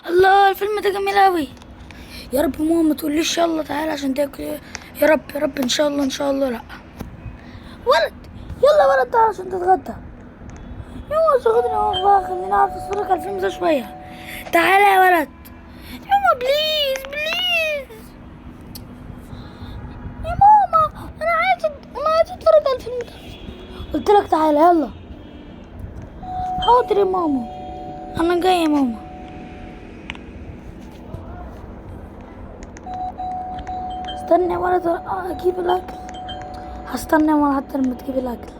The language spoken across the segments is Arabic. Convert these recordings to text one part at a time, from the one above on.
الله الفيلم ده جميل اوي. يا رب ماما ما تقوليش يلا تعالى عشان تاكل. يا رب يا رب ان شاء الله ان شاء الله. لا ولد، يلا ولد تعالى عشان تتغدى. يوه شغلني اهو بقى، خليني اعرف اتفرج على الفيلم ده شويه. تعالى يا ولد. يا بليز بليز. يا ماما انا عايز اتفرج على الفيلم ده. قلت لك تعالى يلا. حاضر يا ماما، انا جايه يا ماما. استنى يا ولد اجيب الاكل. هستنى يا ولد حتى لما تجيب الاكل.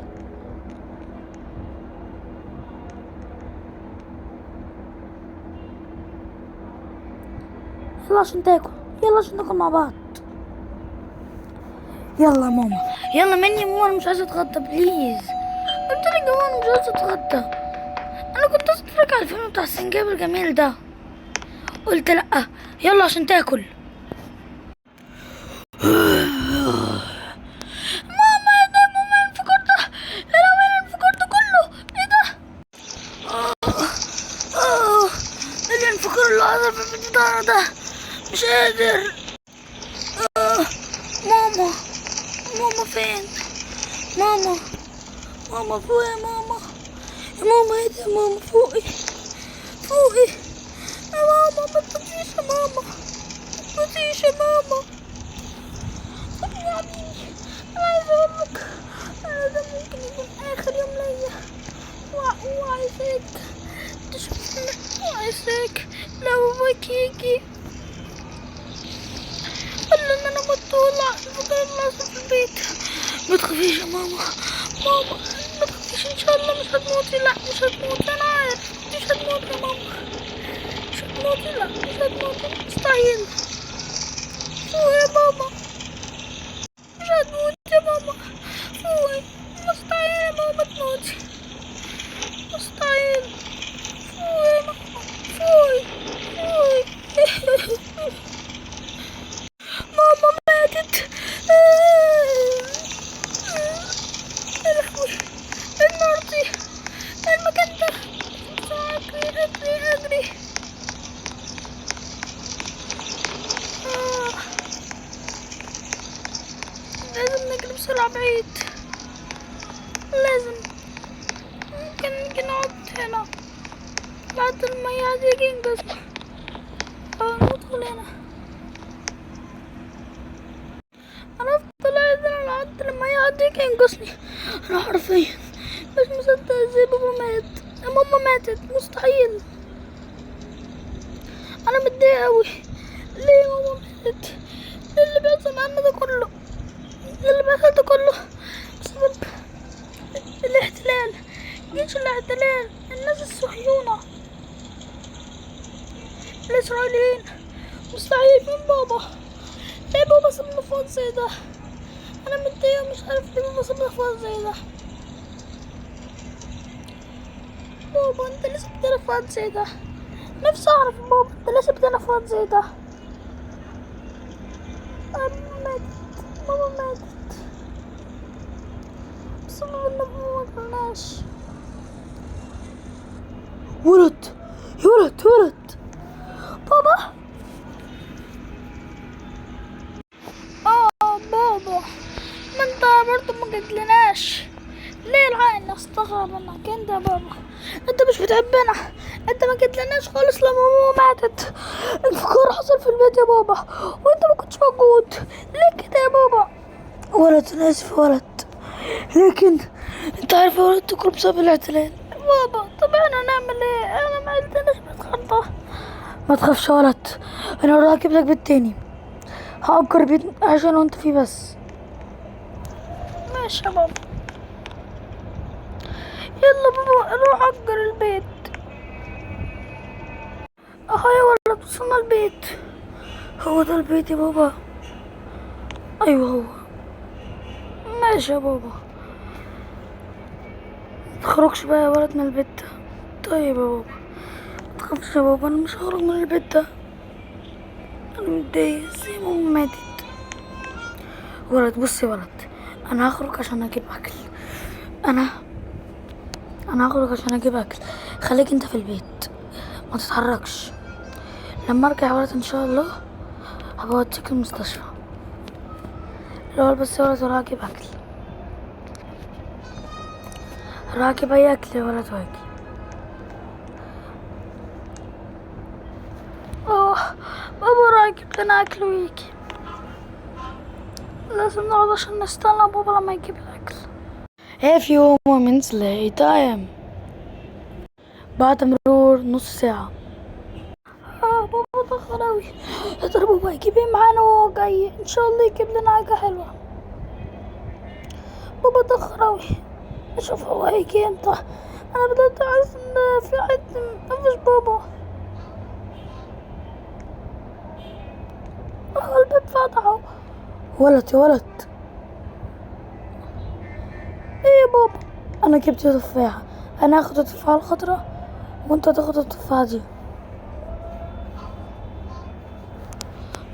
يلا عشان تاكل، يلا عشان ناكل مع بعض. يلا يا ماما، يلا مني يا ماما، انا مش عايزه اتغدى بليز. قلت لك يا ماما انا مش عايزه اتغدى. انا كنت عايزه اتفرج على الفيلم بتاع السنجاب الجميل ده. قلت لا، يلا عشان تاكل. ماما ايه ده؟ ماما الانفجار ده، يا لهوي الانفجار ده كله ايه ده؟ آه، الانفجار اللي حصل في البتاع ده، مش قادر. ماما، ماما فين؟ ماما، ماما فوق يا ماما. يا ماما ايه ده يا ماما؟ فوقي فوقي يا ماما، ما تطيش يا ماما، ما تطيش يا ماما. يعني انا عايزه اقولك انا ده ممكن يكون اخر يوم ليا، وعايزاك تشوفني، وعايزاك لو باباك يجي قول له ان انا مطولة الفجر اللي في البيت. ما تخافيش يا ماما، ماما ما تخافيش ان شاء الله مش هتموتي. لا مش هتموتي، انا عارف مش هتموتي يا ماما، مش هتموتي. لا مش هتموتي مستحيل. فوق يا ماما، مش هتموتي يا ماما. فوقي، مستحيل يا ماما تموتي، مستحيل. فوقي يا ماما، فوقي فوقي. ماما ماتت. يا لهوي النار دي، المكان ده. اجري اجري اجري. لازم نجري بسرعة بعيد، لازم. ممكن نيجي نقعد هنا بعد المياه دي ينقذنا، أو ندخل هنا. أنا أفضل أنا لحد المياه دي ينقذني. أنا حرفيا مش مصدق ازاي بابا مات. ماما ماتت مستحيل. أنا متضايقة أوي. ليه ماما ماتت؟ ليه اللي بيحصل معانا ده كله؟ ليه اللي بيحصل ده كله؟ بسبب الاحتلال، جيش الاحتلال، الناس الصهيونة، الإسرائيليين. مستحيل. فين بابا؟ ليه بابا سابنا في وقت زي ده؟ أنا متضايقة، مش عارف ليه بابا سابنا في وقت زي ده. بابا أنت ليه سبتنا في وقت زي ده؟ نفسي أعرف بابا أنت ليه سبتنا في وقت زي ده؟ ماما ماتت، ماما ماتت بسبب إن بابا مكلناش. ولد يا ولد ولد بابا. بابا ما انت برضه ما جتلناش ليه؟ العين استغرب منك انت يا بابا. انت مش بتحبنا، انت ما جتلناش خالص لما ماما ماتت. انفجار حصل في البيت يا بابا وانت ما كنتش موجود. ليه كده يا بابا؟ ولد انا اسف يا ولد، لكن انت عارف يا ولد كله بسبب الاحتلال. بابا طب احنا نعمل ايه؟ انا ما قلتلناش بتخطى. ما تخافش يا ولد، انا هروح اجيب لك بيت تاني، هأجر بيت عشان وانت فيه بس. ماشي يا بابا. يلا بابا نروح أجر البيت. اهو يا ولد وصلنا البيت. هو ده البيت يا بابا؟ ايوه هو. ماشي يا بابا، متخرجش بقى يا ولد من البيت ده. طيب يا بابا متخافش يا بابا، انا مش هخرج من البيت ده. انا متضايق ازاي ماما ماتت. ولد بص يا ولد، انا هخرج عشان اجيب اكل. انا هخرج عشان اجيب اكل. خليك انت في البيت ما تتحركش. لما ارجع يا ولد ان شاء الله هبقى اوديك المستشفى. الاول بس يا ولد اروح اجيب اكل، اروح اجيب اي اكل يا ولد واجي. بابا راح يجيب لنا اكل ويجي، لازم نقعد عشان نستنى بابا لما يجيب الاكل. A few moments later. بعد مرور نص ساعة. بابا اتأخر اوي، يا ترى بابا يجيب ايه معانا وهو جاي؟ ان شاء الله يجيب لنا حاجة حلوة. بابا اتأخر اوي، اشوف هو هيجي امتى. انا بدأت احس ان في حد مفيش بابا. الباب فتح اهو. ولد يا ولد، ايه يا بابا؟ انا جبت تفاحة، انا هاخد التفاحة الخضراء وانت تاخد التفاحة دي،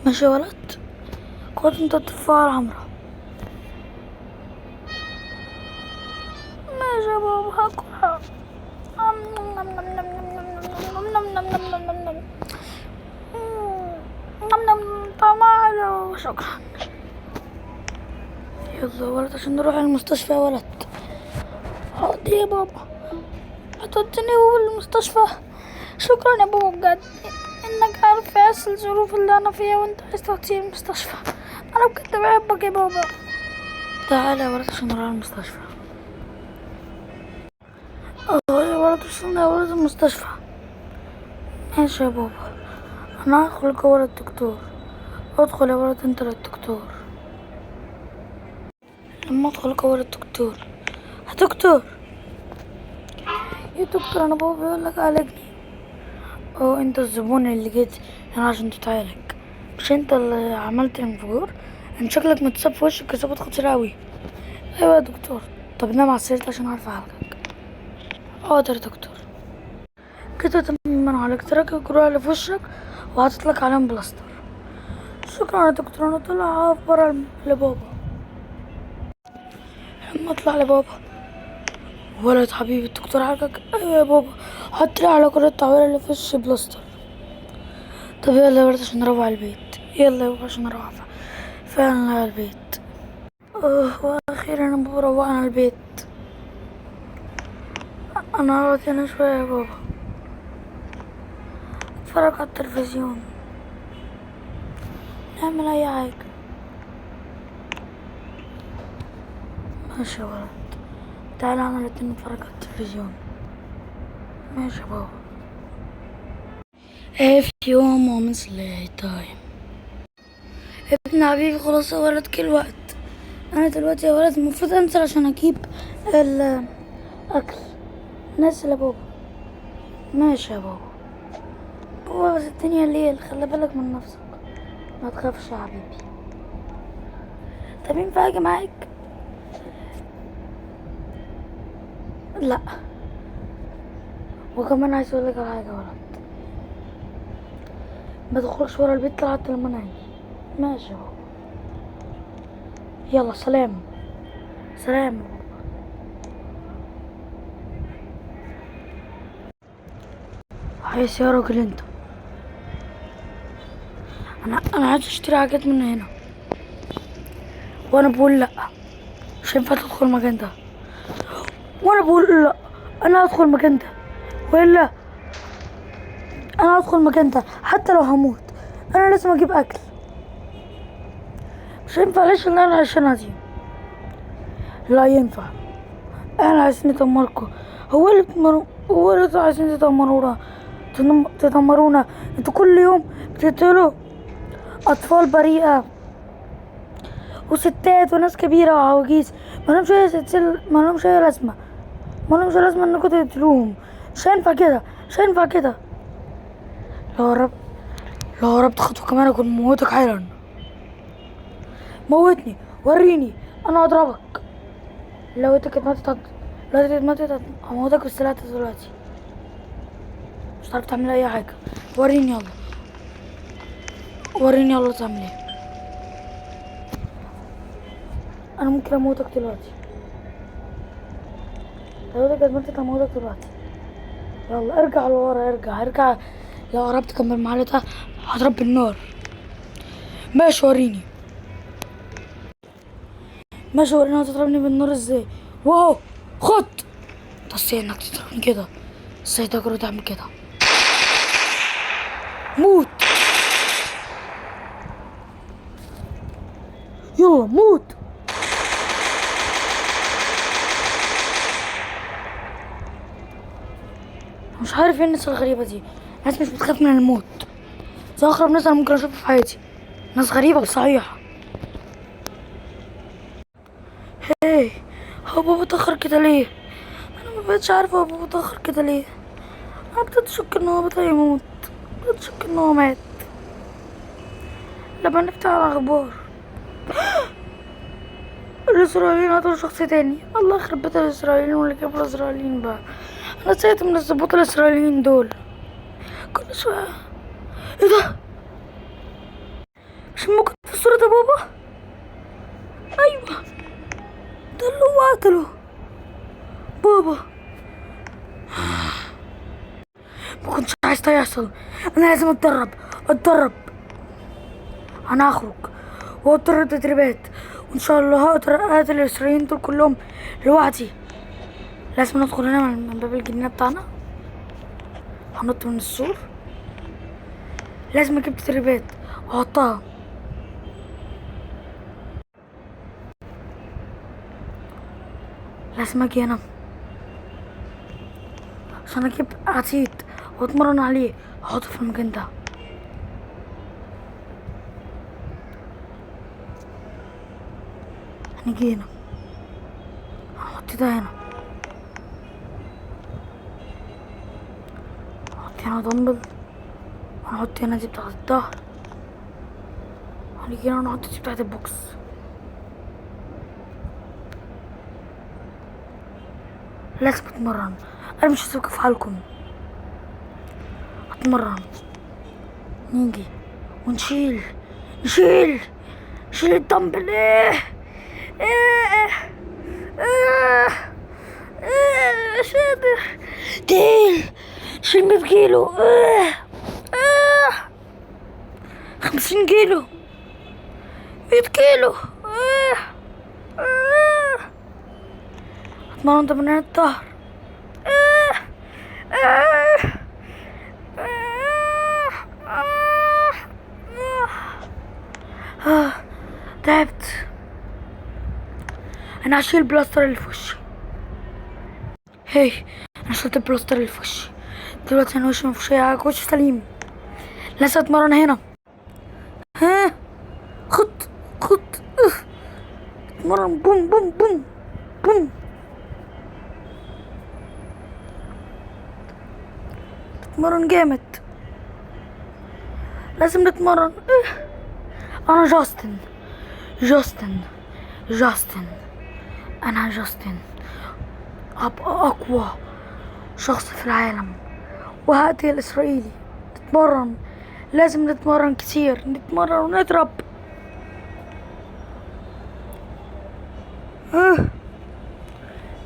ماشي يا ولد؟ خد انت التفاحة الحمراء. ماشي يا بابا هاكلها. طعمها حلو، شكرا. يلا يا ولد عشان نروح المستشفى يا ولد. حاضر يا بابا، هتوديني المستشفى؟ شكرا يا بابا بجد، انك عارف عز الظروف اللي انا فيها وانت عايز توديني المستشفى. انا بجد بحبك يا بابا. تعالى يا ولد عشان نروح المستشفى. يا ولد وصلنا يا ولد المستشفى. ماشي يا بابا، انا هدخل جوه الدكتور. ادخل يا ولد انت للدكتور. لما ادخل جوه الدكتور، يا دكتور يا دكتور انا بابا بيقول لك عالجني. انت الزبون اللي جيت هنا عشان تتعالج، مش انت اللي عملت الانفجار؟ انت شكلك متصاب في وشك اصابة خطيرة اوي. ايوه يا دكتور. طب نام على السرير عشان اعرف اعالجك. حاضر يا دكتور. كده تمام، انا عالجت لك الجروح اللي في وشك وحطيت لك عليهم بلاستر. شكرا يا دكتور. انا طلع برا لبابا. لما اطلع لبابا، ولد حبيبي الدكتور عالجك؟ ايوه يا بابا، حط لي على كل التعويره اللي في وشي بلاستر. طب يلا يا ولد عشان نروح على البيت. يلا يا بابا عشان نروح فعلا على البيت. واخيرا انا بابا روحنا على البيت. انا هقعد هنا شويه يا بابا اتفرج على التلفزيون، نعمل اي حاجه. ماشي يا ولد، تعالى احنا الاتنين نتفرج على التلفزيون. ماشي يا بابا. A few moments later. ابن حبيبي خلاص يا ولد كل وقت. انا دلوقتي يا ولد المفروض انزل عشان اجيب الاكل. نازل يا بابا. ماشي يا بابا. بابا بس الدنيا ليل، خلي بالك من نفسك، ما تخافش يا حبيبي. طب ينفع اجي معاك؟ لا. وكمان عايز اقولك على حاجه يا ولد، ما تخرجش ورا البيت لحد لما انا اجي. ماشي يا بابا. يلا سلام. سلام يا بابا. عايز يا راجل انت؟ انا عايز اشتري حاجات من هنا، وانا بقول لا، مش هينفع تدخل المكان ده. وانا بقول لا، انا هدخل المكان ده، والا انا هدخل المكان ده حتى لو هموت. انا لازم اجيب اكل، مش هينفع اعيش اللي انا عايشانها دي. لا ينفع، انا عايزين ندمركم. هو اللي عايزين تدمرونا. انتوا كل يوم بتقتلوا اطفال بريئة وستات وناس كبيرة وعواجيز مالهمش اي لازمة. مالهمش لازمة انكم تقتلوهم. مش هينفع كده، مش هينفع كده. لو قربت خطوة كمان اكون موتك حالا. موتني، وريني، انا هضربك. لو انت اتمتت هموتك بالسلاح دلوقتي. مش هتعرف تعمل اي حاجة. وريني يلا، وريني يلا تعمل ايه. انا ممكن اموتك دلوقتي. لو انت اتمتت هموتك دلوقتي. يلا ارجع لورا، ارجع لو قربت جنب المحل ده هضرب بالنار. ماشي وريني. ماشي وريني هتضربني بالنار ازاي. واو خد. تصدق انك تضربني كده؟ ازاي تقدر تعمل كده؟ موت. يلا موت. مش عارف ايه الناس الغريبة دي. ناس مش بتخاف من الموت. دي اغرب ناس انا ممكن اشوفها في حياتي. ناس غريبة بصحيح. هاي هو بابا اتأخر كده ليه؟ انا مبقتش عارفة هو بابا اتأخر كده ليه. انا ابتديت اشك ان هو بدأ يموت. ابتديت اشك ان هو مات لما نفتح الاخبار. الاسرائيليين قتلوا شخص تاني. الله يخرب بيت الاسرائيليين واللي جابوا الاسرائيليين بقى. انا زهقت من الظباط الاسرائيليين دول. كل شوية. ايه ده؟ مش ممكن في صورة بابا؟ ايوه ده اللي هو قتله بابا. ما كنتش عايز ده يحصل. انا لازم اتدرب. انا هخرج واتدرب تدريبات وان شاء الله هقدر اقتل الاسرائيليين دول كلهم لوحدي. لازم ندخل هنا من باب الجنينة بتاعنا. هنط من السور. لازم اجيب تدريبات واحطها. لازم اجي هنا عشان اجيب عتيد واتمرن عليه واحطه في المكان ده. هنيجي هنا هنحط ده هنا. هنحط هنا دمبل وهنحط هنا دي بتاعت الظهر. هنيجي هنا ونحط دي بتاعت البوكس. لازم اتمرن. انا مش هسيبكم في حالكم. اتمرن. نيجي ونشيل نشيل الدمبل. مش قادر. تقيل. شيل 100 كيلو. 50 كيلو. 100 كيلو. اتمرن تمرين الظهر. تعبت. انا هشيل البلاستر اللي في وشي. هي انا شلت البلاستر اللي في وشي. دلوقتي انا وشي مفيش اي وشي سليم. لسه اتمرن هنا. ها خد اتمرن. بوم بوم بوم بوم. اتمرن جامد. لازم نتمرن. انا جاستن. انا جاستن ابقى اقوى شخص في العالم وهقتل الاسرائيلي. نتمرن. لازم نتمرن كتير. نتمرن ونضرب.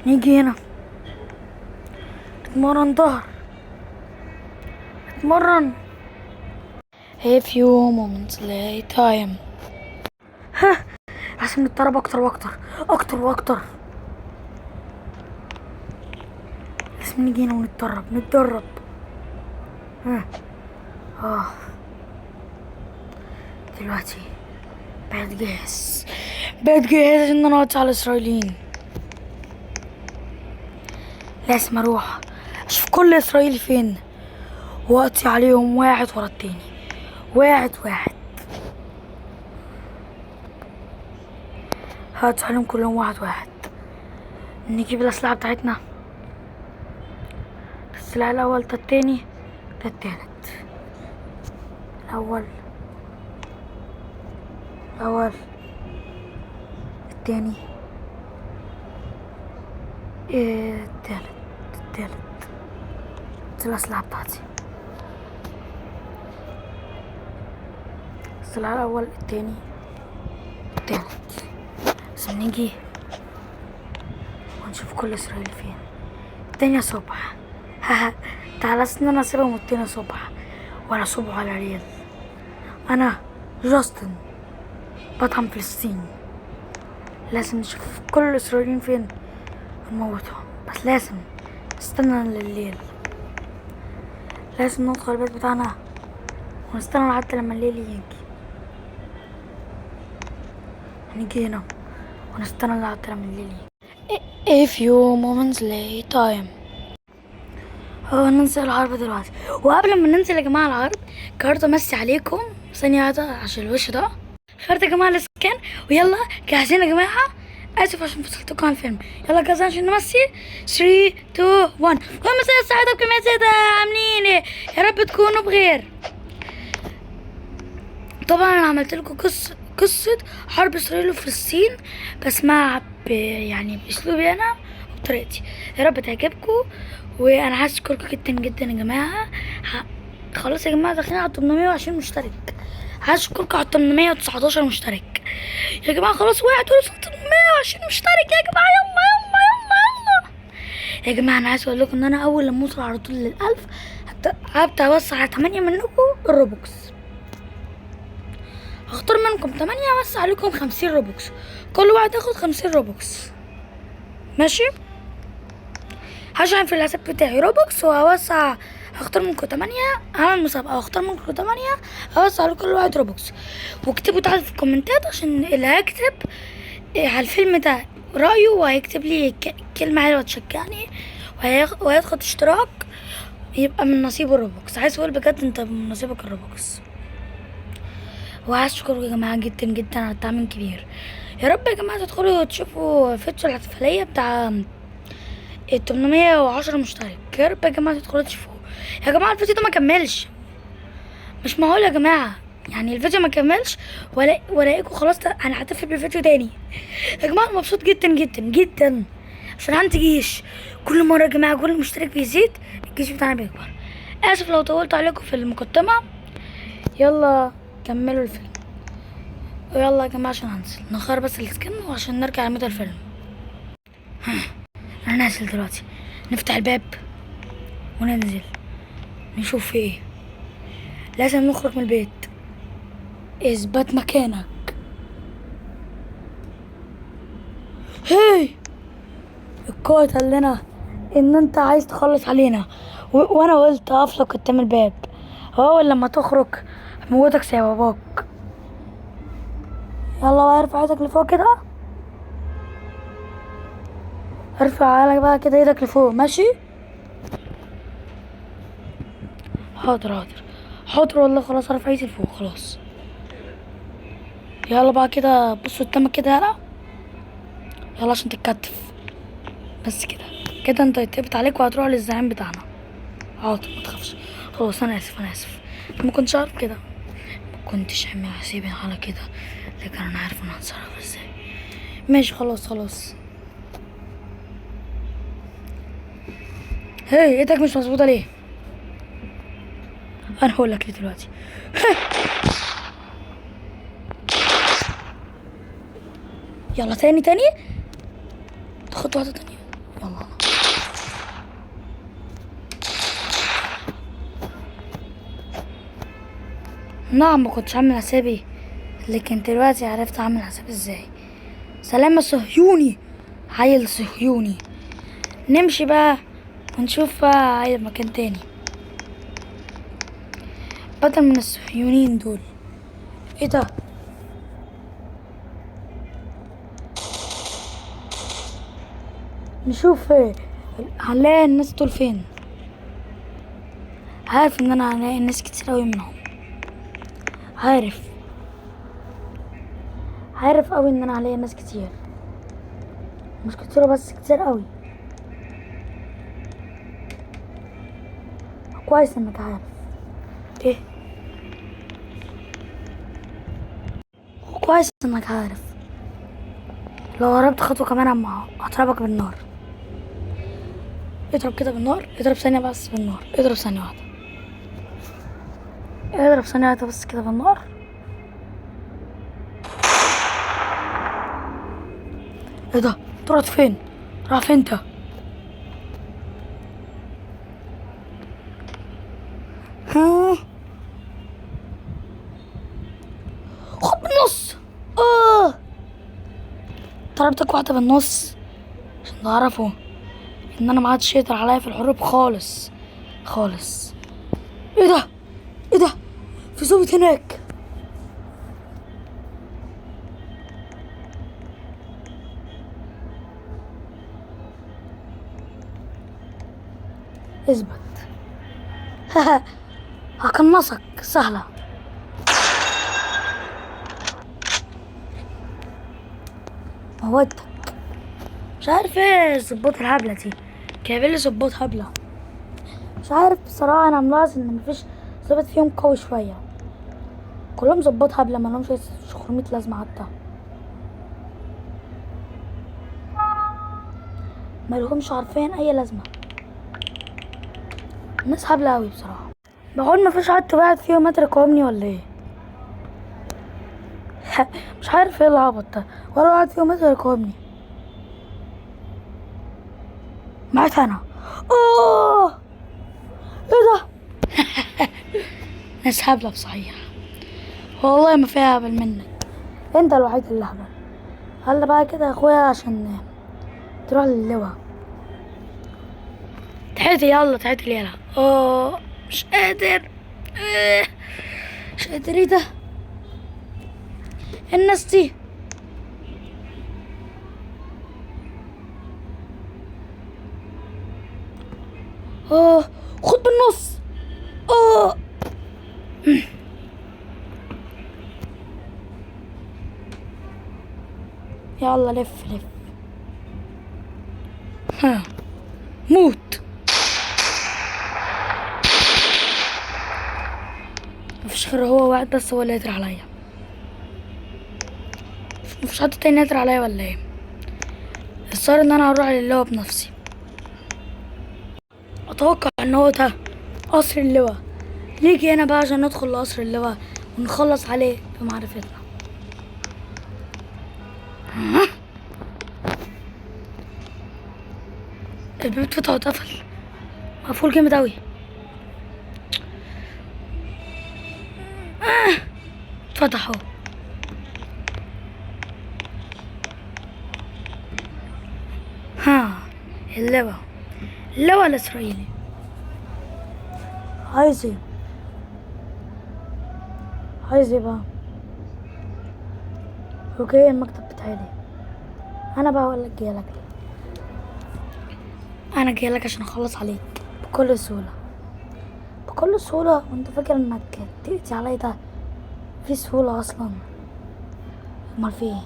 نيجي هنا نتمرن ظهر. نتمرن. A few moments later. لازم نتدرب اكتر واكتر. لازم نيجي هنا ونتدرب. دلوقتي بقيت جاهز ان انا اقطع على الاسرائيليين. لازم اروح اشوف كل اسرائيلي فين واقطع عليهم واحد ورا التاني. واحد هقطع عليهم كلهم واحد. نجيب الاسلحة بتاعتنا. السلاح الاول ده التاني ده التالت. الاول التاني التالت. دي الاسلحة بتاعتي. السلاح الاول التاني التالت. لازم نيجي ونشوف كل اسرائيل فين. الدنيا صبح. تعال انا اسيبهم والدنيا صبح ولا صبح ولا ليل. انا جاستن بطعم فلسطين. لازم نشوف كل الاسرائيليين فين ونموتهم، بس لازم نستنى لليل. لازم ندخل البيت بتاعنا ونستنى حتى لما الليل يجي. هنيجي هنا ونستنى حتى لما الليل يجي. A few moments later. ننزل العرض دلوقتي، وقبل ما ننزل يا جماعة العرض كارت امسي عليكم ثانية واحدة عشان الوش ده. خدت يا جماعة السكان، ويلا جاهزين يا جماعة. اسف عشان فصلتكم عن الفيلم. يلا جاهزين عشان نمسي. 3 2 1. ومساء السعادة بكم سادة، عاملين ايه؟ يا رب تكونوا بخير. طبعا انا عملت لكم قصة حرب اسرائيل وفلسطين، بس مع يعني باسلوبي انا وبطريقتي. يا رب تعجبكم، وانا هشكركم جدا جدا يا جماعة. خلاص يا جماعة داخلين على 820 مشترك. هشكركم على 819 مشترك يا جماعة. خلاص وقعت وصلت 820 مشترك يا جماعة. يلا يلا يلا يلا يا جماعة. انا عايز اقول لكم ان انا اول لما اوصل على طول لل1000 هبدأ اوسع على 8 منكم الروبوكس. هختار منكم 8 اوسع عليكم 50 روبوكس. كل واحد ياخد 50 روبوكس، ماشي؟ هشحن في الحساب بتاعي روبوكس وهوسع. هختار منكم 8، هعمل مسابقة واختار منكم 8 اوسع على كل واحد روبوكس. واكتبوا تحت في الكومنتات عشان اللي هيكتب على الفيلم ده رأيه وهيكتب لي كلمة حلوة تشجعني وهياخد اشتراك يبقى من نصيبه الروبوكس. عايز اقول بجد انت من نصيبك الروبوكس. وهشكركم يا جماعة جدا جدا على الدعم الكبير. يا رب يا جماعة تدخلوا تشوفوا فيديو الاحتفالية بتاع 810 مشترك. يا رب يا جماعة تدخلوا تشوفوه. يا جماعة الفيديو ده ما كملش، مش معقول يا جماعة. يعني الفيديو ما كملش ولاقيكم خلاص انا هحتفل بالفيديو تاني. يا جماعة مبسوط جدا جدا جدا عشان عندي جيش. كل مرة يا جماعة كل مشترك بيزيد الجيش بتاعنا بيكبر. اسف لو طولت عليكم في المقدمة. يلا كملوا الفيلم. ويلا يا جماعة عشان هنزل نغير بس السكن وعشان نرجع لمدى الفيلم. انا نازل دلوقتي. نفتح الباب وننزل نشوف في ايه. لازم نخرج من البيت. اثبت مكانك. هاي القائد قال لنا ان انت عايز تخلص علينا وانا قلت اقفلك قدام الباب. هو لما تخرج موتك زي باباك. يلا بقى ارفع ايدك لفوق كده. ارفع عقلك بقى كده ايدك لفوق، ماشي؟ حاضر حاضر حاضر والله. خلاص ارفع ايدي لفوق خلاص. يلا بقى كده بص قدامك كده. يلا عشان تتكتف بس كده. كده انت اتقبت عليك وهتروح للزعيم بتاعنا. حاضر ما تخافش. خلاص انا اسف انا اسف. ما كنتش عارف كده، ما كنتش عامل حسابي على كده، لكن انا عارف انا هتصرف ازاي. ماشي خلاص خلاص. هاي ايدك مش مظبوطه ليه؟ انا هقول لك ليه دلوقتي. يلا تاني تاني. خد واحده تانية. يلا نعم ما كنتش عامل حسابي، لكن دلوقتي عرفت اعمل حسابي ازاي. سلام صهيوني، عيل صهيوني. نمشي بقى ونشوف بقى اي مكان تاني بدل من الصهيونيين دول. ايه ده؟ نشوف هنلاقي الناس دول فين. عارف ان انا هلاقي ناس كتير اوي منهم. عارف اوي ان انا هلاقي ناس كتير، مش كتير بس كتير اوي. كويس انك عارف. ايه كويس انك عارف. لو قربت خطوة كمان اما هضربك بالنار. اضرب كده بالنار. اضرب ثانية بس بالنار. اضرب ثانية واحدة. اضرب ثانية واحدة بس كده بالنار. ايه ده؟ طلعت فين؟ راح فين انت؟ ها ضربتك واحدة بالنص عشان تعرفوا ان انا محدش يقدر عليا في الحروب خالص خالص. ايه ده؟ ايه ده؟ في ظابط هناك. اثبت. هقنصك سهلة. موتك. مش عارف ايه الظباط الهبلة دي، جايبين لي ظباط هبلة. مش عارف بصراحة، انا ملاحظ ان مفيش ظابط فيهم قوي شوية، كلهم ظباط هبلة مالهمش شخرمية لازمة حتى، مالهمش عارفين اي لازمة. الناس هبلة اوي بصراحة. بقول مفيش حد واحد فيهم قادر يقاومني ولا ايه؟ مش عارف ايه العبط ده، ولا واحد فيهم قادر يقاومني. معاك انا. اوه ايه ده؟ ناس هبلة بصحيح، والله ما فيها هبل منك، انت الوحيد اللي هبل. هلا بقى كده يا اخويا عشان تروح للواء. تعالي يلا، تعالي يلا. اوه مش قادر. مش قادر. ايه ده الناس دي؟ اوه خد بالنص. اوه يلا لف لف. ها موت. مفيش غير هو واحد بس هو اللي يقدر عليا. مفيش حد تاني يقدر عليا ولا ايه؟ الصار ان انا هروح للواء بنفسي. اتوقع ان هو ده قصر اللواء. نيجي هنا بقى عشان ندخل لقصر اللواء ونخلص عليه بمعرفتنا. الباب اتفتح واتقفل، مقفول جامد اوي. اتفتح اهو. ها اللواء الاسرائيلي. عايز ايه؟ عايز ايه بقى؟ اوكي المكتب بتاعي. انا بقى اقول لك جايلك ليه. انا جايلك عشان اخلص عليك بكل سهوله، بكل سهوله. وانت فاكر انك تقضي عليا ده في سهوله اصلا؟ امال في ايه؟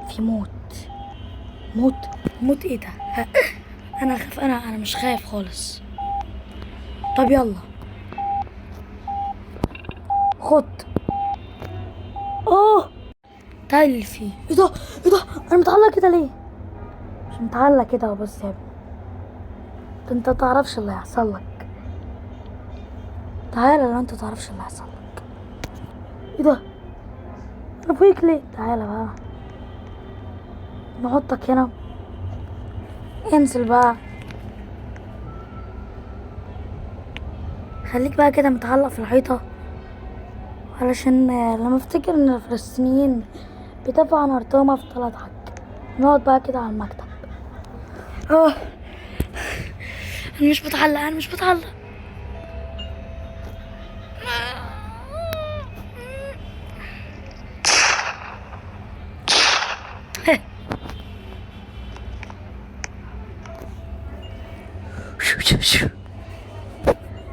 في موت. موت ايه ده؟ انا خايف. انا مش خايف خالص. طب يلا خد. اوه ده اللي فيه. ايه ده؟ ايه ده؟ انا متعلق كده ليه؟ مش متعلق كده وبس يا ابني، انت متعرفش اللي هيحصل لك. تعالى لو انت متعرفش اللي هيحصل لك. ايه ده؟ انا فوقك ليه؟ تعالى بقى نحطك هنا. انزل بقى، خليك بقى كده متعلق في الحيطة، علشان لما افتكر ان الفلسطينيين بيدافعوا عن ارضهم افضل اضحك. نقعد بقى كده على المكتب. اه انا مش متعلق.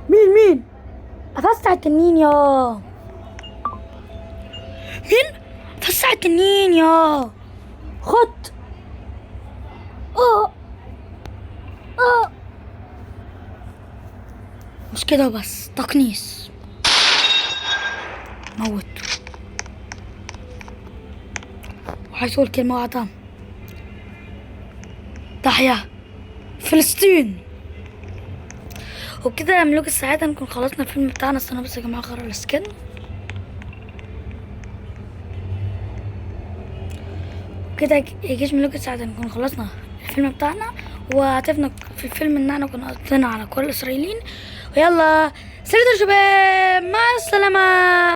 مين افسع التنين يا مين؟ افسع التنين يا خد. مش كده بس، تقنيص. موته. وعايز اقول كلمة واحدة: تحيا فلسطين. وبكده يا ملوك السعادة نكون خلصنا الفيلم بتاعنا. استنى بس يا جماعة اغير السكن. كده يجيش ملوك السعادة نكون خلصنا الفيلم بتاعنا، وهتفنا في الفيلم ان احنا كنا قضينا على كل الاسرائيليين. ويلا سيدي الشباب، مع السلامة.